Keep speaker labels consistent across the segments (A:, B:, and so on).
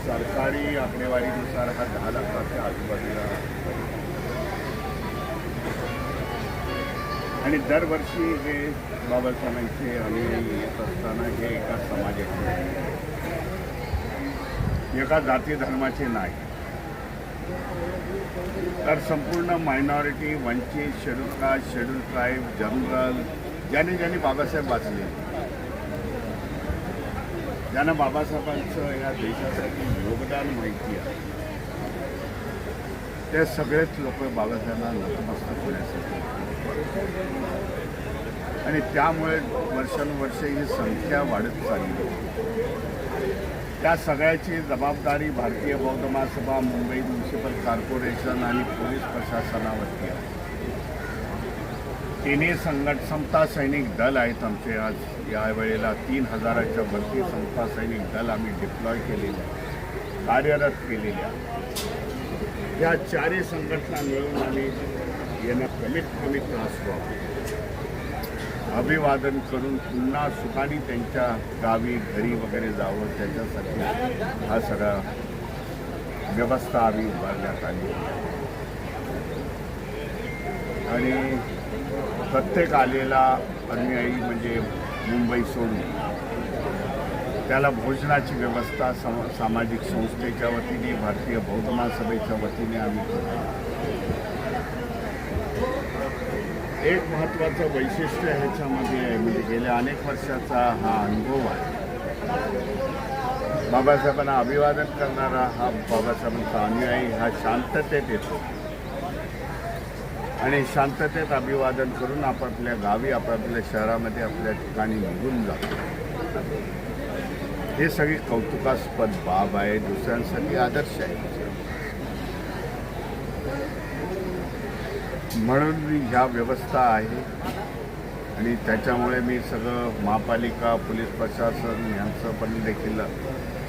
A: सरकारी आकडेवारीनुसार हा 10 लाखाच्या आजूबाजूला आणि दरवर्षी हे बाबासाहेबांचे अनुयायी येत असताना हे एका समाजाचे, एका जाती धर्माचे नाही, तर संपूर्ण मायनॉरिटी, वंचित, schedule caste, schedule tribe, general, ज्यांनी बाबासाहेब वाचले, ज्यांना बाबासाहेबांचं या देशासाठी योगदान माहिती आहे, ते सगळेच लोक बाबासाहेबांना नतमस्तक होण्यासाठी आणि त्यामुळे वर्षानुवर्षे ही संख्या वाढत चालली. त्या सगळ्याची जबाबदारी भारतीय बौद्ध महासभा, मुंबई म्युनिसिपल कॉर्पोरेशन आणि पोलीस प्रशासनावरती आहे. तिन्ही समता सैनिक दल आहेत आमचे. आज यावेळेला 3000च्या वरती समता सैनिक दल आम्ही डिप्लॉय केलेले, कार्यरत केलेल्या. या चारही संघटना मिळून आम्ही यांना कमीत कमी त्रास व्हावा, अभिवादन करून पुन्हा सुखाने त्यांच्या गावी घरी वगैरे जावं, त्याच्यासाठी हा सगळा व्यवस्था आम्ही उभारण्यात आली. आणि प्रत्येक आलेला अनुयायी म्हणजे मुंबई सोडून त्याला भोजनाची व्यवस्था सामाजिक संस्थेच्या वतीने, भारतीय बौद्ध महासभेच्या वतीने आम्ही केली. एक महत्त्वाचं वैशिष्ट्य ह्याच्यामध्ये आहे, म्हणजे गेल्या अनेक वर्षाचा हा अनुभव आहे. बाबासाहेबांना अभिवादन करणारा हा बाबासाहेबांचा अनुयायी हा शांततेत येतो आणि शांततेत अभिवादन करून आपापल्या गावी, आपापल्या शहरामध्ये, आपल्या ठिकाणी निघून जातो. हे सगळी कौतुकास्पद बाब आहे, दुसऱ्यांसाठी आदर्श आहे. म्हणून ह्या व्यवस्था आहे आणि त्याच्यामुळे मी सगळं महापालिका, पोलीस प्रशासन यांचं पण देखील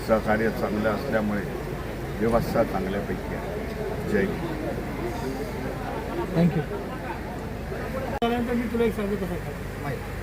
A: सहकार्य चांगलं असल्यामुळे व्यवस्था चांगल्यापैकी आहे. जय हिंद.
B: थँक्यू. त्यानंतर मी तुला एक सांगू कसं माहिती